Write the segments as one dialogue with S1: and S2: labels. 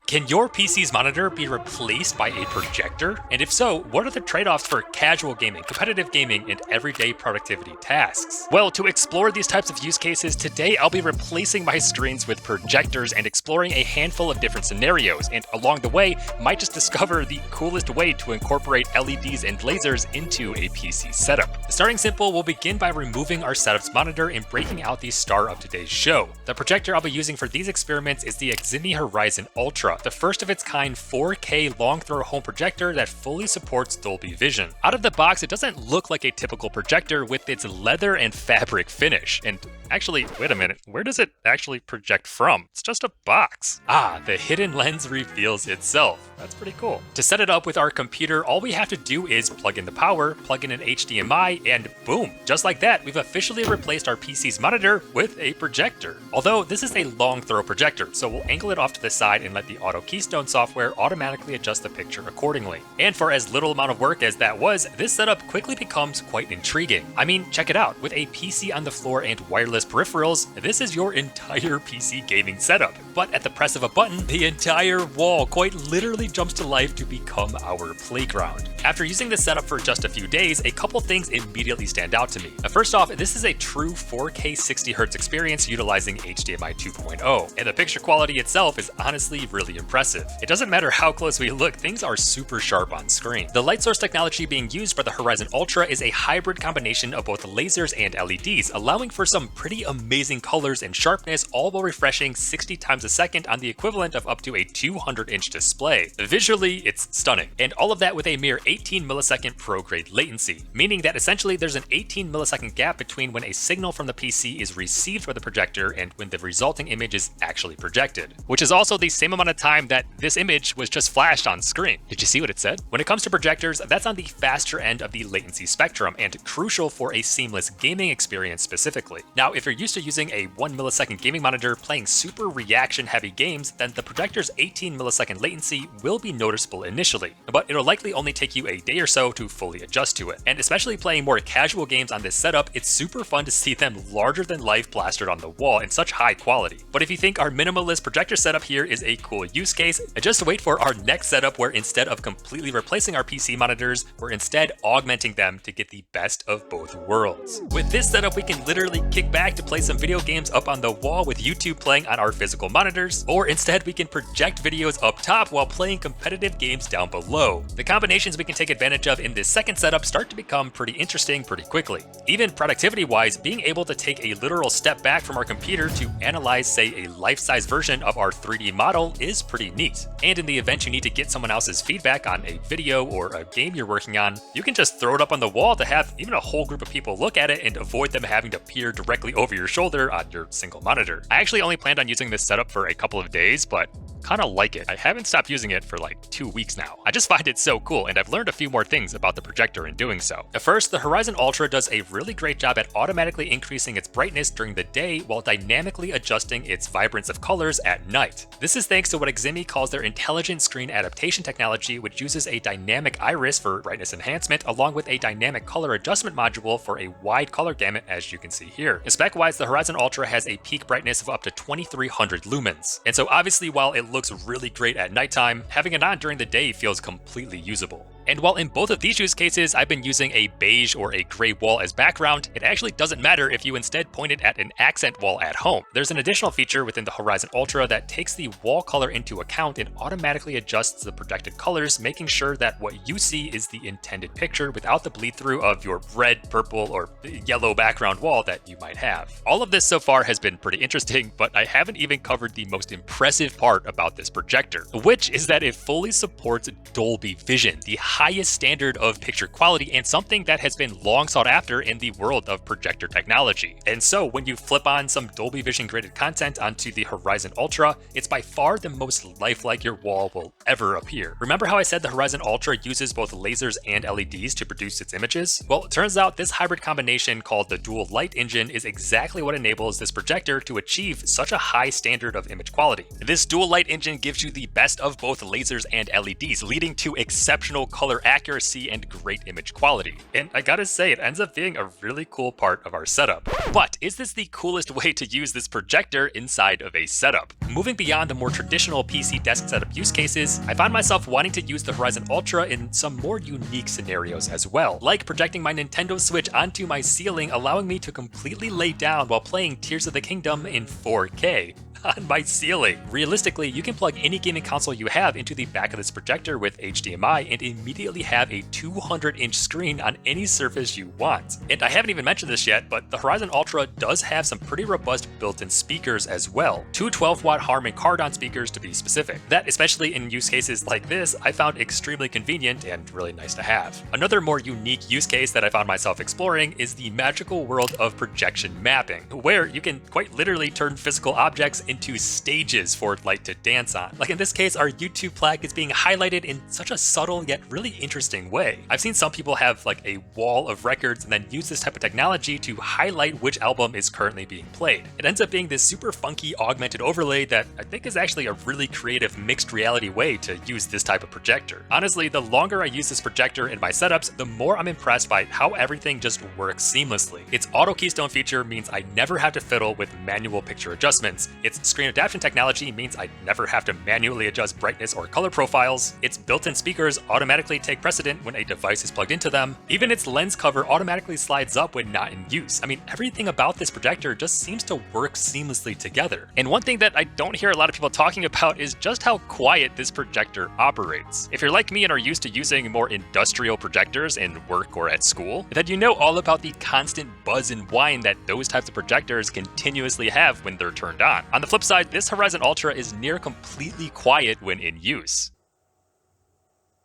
S1: Can your PC's monitor be replaced by a projector? And if so, what are the trade-offs for casual gaming, competitive gaming, and everyday productivity tasks? Well, to explore these types of use cases, today I'll be replacing my screens with projectors and exploring a handful of different scenarios, and along the way, might just discover the coolest way to incorporate LEDs and lasers into a PC setup. Starting simple, we'll begin by removing our setup's monitor and breaking out the star of today's show. The projector I'll be using for these experiments is the Horizon Ultra, the first of its kind 4K long throw home projector that fully supports Dolby Vision. Out of the box, it doesn't look like a typical projector with its leather and fabric finish. And actually, wait a minute, where does it actually project from? It's just a box. Ah, the hidden lens reveals itself. That's pretty cool. To set it up with our computer, all we have to do is plug in the power, plug in an HDMI, and boom, just like that, we've officially replaced our PC's monitor with a projector. Although this is a long throw projector, so we'll angle it off to the side and let the Auto Keystone software automatically adjust the picture accordingly. And for as little amount of work as that was, this setup quickly becomes quite intriguing. I mean, check it out, with a PC on the floor and wireless peripherals, this is your entire PC gaming setup. But at the press of a button, the entire wall quite literally jumps to life to become our playground. After using this setup for just a few days, a couple things immediately stand out to me. First off, this is a true 4K 60Hz experience utilizing HDMI 2.0, and the picture quality itself is honestly really impressive. It doesn't matter how close we look, things are super sharp on screen. The light source technology being used by the Horizon Ultra is a hybrid combination of both lasers and LEDs, allowing for some pretty amazing colors and sharpness, all while refreshing 60 times a second on the equivalent of up to a 200-inch display. Visually, it's stunning, and all of that with a mere 18 millisecond pro-grade latency, meaning that essentially there's an 18 millisecond gap between when a signal from the PC is received by the projector and when the resulting image is actually projected, which is also the same amount of time that this image was just flashed on screen. Did you see what it said? When it comes to projectors, that's on the faster end of the latency spectrum and crucial for a seamless gaming experience specifically. Now, if you're used to using a 1 millisecond gaming monitor playing super reaction heavy games, then the projector's 18 millisecond latency will be noticeable initially, but it'll likely only take you a day or so to fully adjust to it. And especially playing more casual games on this setup, it's super fun to see them larger than life plastered on the wall in such high quality. But if you think our minimalist projector setup here is a cool use case, just wait for our next setup where instead of completely replacing our PC monitors, we're instead augmenting them to get the best of both worlds. With this setup, we can literally kick back to play some video games up on the wall with YouTube playing on our physical monitors, or instead we can project videos up top while playing competitive games down below. The combinations we can take advantage of in this second setup start to become pretty interesting pretty quickly. Even productivity-wise, being able to take a literal step back from our computer to analyze, say, a life-size version of our 3D model is pretty neat. And in the event you need to get someone else's feedback on a video or a game you're working on, you can just throw it up on the wall to have even a whole group of people look at it and avoid them having to peer directly over your shoulder on your single monitor. I actually only planned on using this setup for a couple of days, but kind of like it. I haven't stopped using it for like 2 weeks now. I just find it so cool, and I've learned a few more things about the projector in doing so. First, the Horizon Ultra does a really great job at automatically increasing its brightness during the day while dynamically adjusting its vibrance of colors at night. This is thanks to what Ximi calls their intelligent screen adaptation technology, which uses a dynamic iris for brightness enhancement along with a dynamic color adjustment module for a wide color gamut, as you can see here. Spec-wise, the Horizon Ultra has a peak brightness of up to 2300 lumens. And so obviously, while it looks really great at nighttime, having it on during the day feels completely usable. And while in both of these use cases I've been using a beige or a gray wall as background, it actually doesn't matter if you instead point it at an accent wall at home. There's an additional feature within the Horizon Ultra that takes the wall color into account and automatically adjusts the projected colors, making sure that what you see is the intended picture without the bleed through of your red, purple, or yellow background wall that you might have. All of this so far has been pretty interesting, but I haven't even covered the most impressive part about this projector, which is that it fully supports Dolby Vision, the highest standard of picture quality and something that has been long sought after in the world of projector technology. And so when you flip on some Dolby Vision graded content onto the Horizon Ultra, it's by far the most lifelike your wall will ever appear. Remember how I said the Horizon Ultra uses both lasers and LEDs to produce its images? Well, it turns out this hybrid combination called the Dual Light Engine is exactly what enables this projector to achieve such a high standard of image quality. This Dual Light Engine gives you the best of both lasers and LEDs, leading to exceptional color color accuracy and great image quality. And I gotta say, it ends up being a really cool part of our setup. But is this the coolest way to use this projector inside of a setup? Moving beyond the more traditional PC desk setup use cases, I found myself wanting to use the Horizon Ultra in some more unique scenarios as well, like projecting my Nintendo Switch onto my ceiling, allowing me to completely lay down while playing Tears of the Kingdom in 4K. On my ceiling. Realistically, you can plug any gaming console you have into the back of this projector with HDMI and immediately have a 200-inch screen on any surface you want. And I haven't even mentioned this yet, but the Horizon Ultra does have some pretty robust built-in speakers as well. Two 12-watt Harman Kardon speakers to be specific. That, especially in use cases like this, I found extremely convenient and really nice to have. Another more unique use case that I found myself exploring is the magical world of projection mapping, where you can quite literally turn physical objects into stages for light to dance on. Like in this case, our YouTube plaque is being highlighted in such a subtle yet really interesting way. I've seen some people have like a wall of records and then use this type of technology to highlight which album is currently being played. It ends up being this super funky augmented overlay that I think is actually a really creative mixed reality way to use this type of projector. Honestly, the longer I use this projector in my setups, the more I'm impressed by how everything just works seamlessly. Its auto keystone feature means I never have to fiddle with manual picture adjustments. Its screen adaptation technology means I never have to manually adjust brightness or color profiles. Its built-in speakers automatically take precedent when a device is plugged into them. Even its lens cover automatically slides up when not in use. I mean, everything about this projector just seems to work seamlessly together. And one thing that I don't hear a lot of people talking about is just how quiet this projector operates. If you're like me and are used to using more industrial projectors in work or at school, then you know all about the constant buzz and whine that those types of projectors continuously have when they're turned on. On the flip side, this Horizon Ultra is near completely quiet when in use.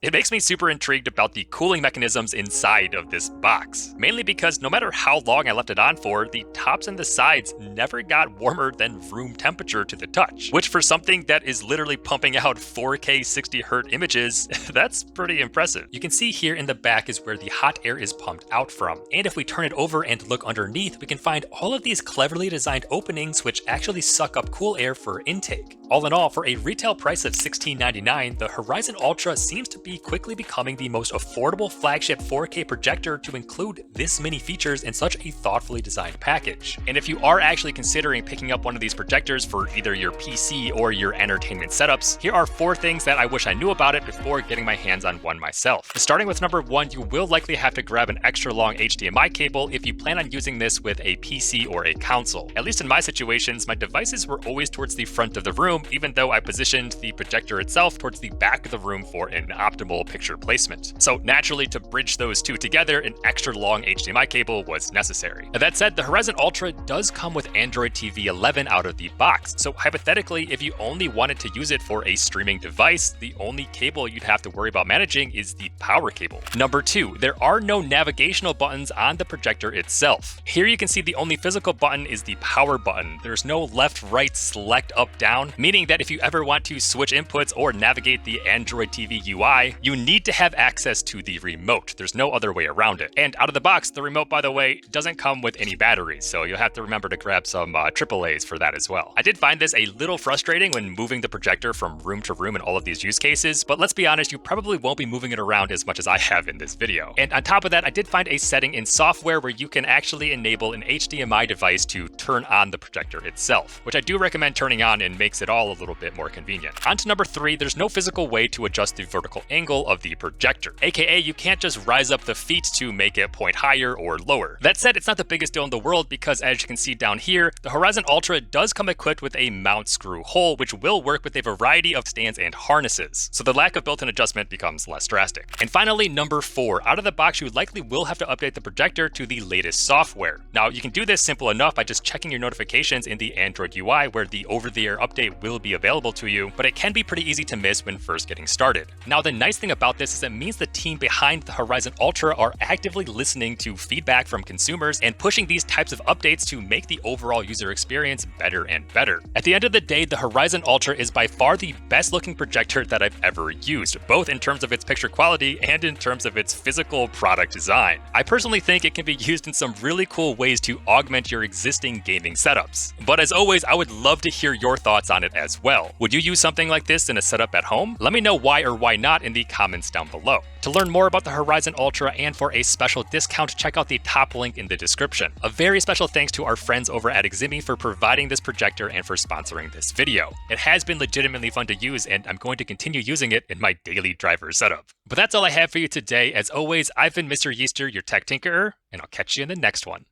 S1: It makes me super intrigued about the cooling mechanisms inside of this box, mainly because no matter how long I left it on for, the tops and the sides never got warmer than room temperature to the touch, which for something that is literally pumping out 4K 60Hz images, that's pretty impressive. You can see here in the back is where the hot air is pumped out from, and if we turn it over and look underneath, we can find all of these cleverly designed openings which actually suck up cool air for intake. All in all, for a retail price of $16.99, the Horizon Ultra seems to be quickly becoming the most affordable flagship 4K projector to include this many features in such a thoughtfully designed package. And if you are actually considering picking up one of these projectors for either your PC or your entertainment setups, here are 4 things that I wish I knew about it before getting my hands on one myself. Starting with number 1, you will likely have to grab an extra long HDMI cable if you plan on using this with a PC or a console. At least in my situations, my devices were always towards the front of the room, even though I positioned the projector itself towards the back of the room for an optimal picture placement. So naturally, to bridge those two together, an extra long HDMI cable was necessary. That said, the Horizon Ultra does come with Android TV 11 out of the box, so hypothetically, if you only wanted to use it for a streaming device, the only cable you'd have to worry about managing is the power cable. Number 2, there are no navigational buttons on the projector itself. Here you can see the only physical button is the power button. There's no left, right, select, up, down, meaning that if you ever want to switch inputs or navigate the Android TV UI, you need to have access to the remote. There's no other way around it. And out of the box, the remote, by the way, doesn't come with any batteries, so you'll have to remember to grab some AAAs for that as well. I did find this a little frustrating when moving the projector from room to room in all of these use cases, but let's be honest, you probably won't be moving it around as much as I have in this video. And on top of that, I did find a setting in software where you can actually enable an HDMI device to turn on the projector itself, which I do recommend turning on and makes it all a little bit more convenient. On to number 3, there's no physical way to adjust the vertical angle of the projector, aka you can't just rise up the feet to make it point higher or lower. That said, it's not the biggest deal in the world because as you can see down here, the Horizon Ultra does come equipped with a mount screw hole, which will work with a variety of stands and harnesses, so the lack of built-in adjustment becomes less drastic. And finally, number 4, out of the box, you likely will have to update the projector to the latest software. Now, you can do this simple enough by just checking your notifications in the Android UI where the over-the-air update will be available to you, but it can be pretty easy to miss when first getting started. Now, the nice thing about this is it means the team behind the Horizon Ultra are actively listening to feedback from consumers and pushing these types of updates to make the overall user experience better and better. At the end of the day, the Horizon Ultra is by far the best looking projector that I've ever used, both in terms of its picture quality and in terms of its physical product design. I personally think it can be used in some really cool ways to augment your existing gaming setups. But as always, I would love to hear your thoughts on it as well. Would you use something like this in a setup at home? Let me know why or why not in in the comments down below. To learn more about the Horizon Ultra and for a special discount, check out the top link in the description. A very special thanks to our friends over at Eximi for providing this projector and for sponsoring this video. It has been legitimately fun to use, and I'm going to continue using it in my daily driver setup. But that's all I have for you today. As always, I've been Mr. Yeester, your tech tinkerer, and I'll catch you in the next one.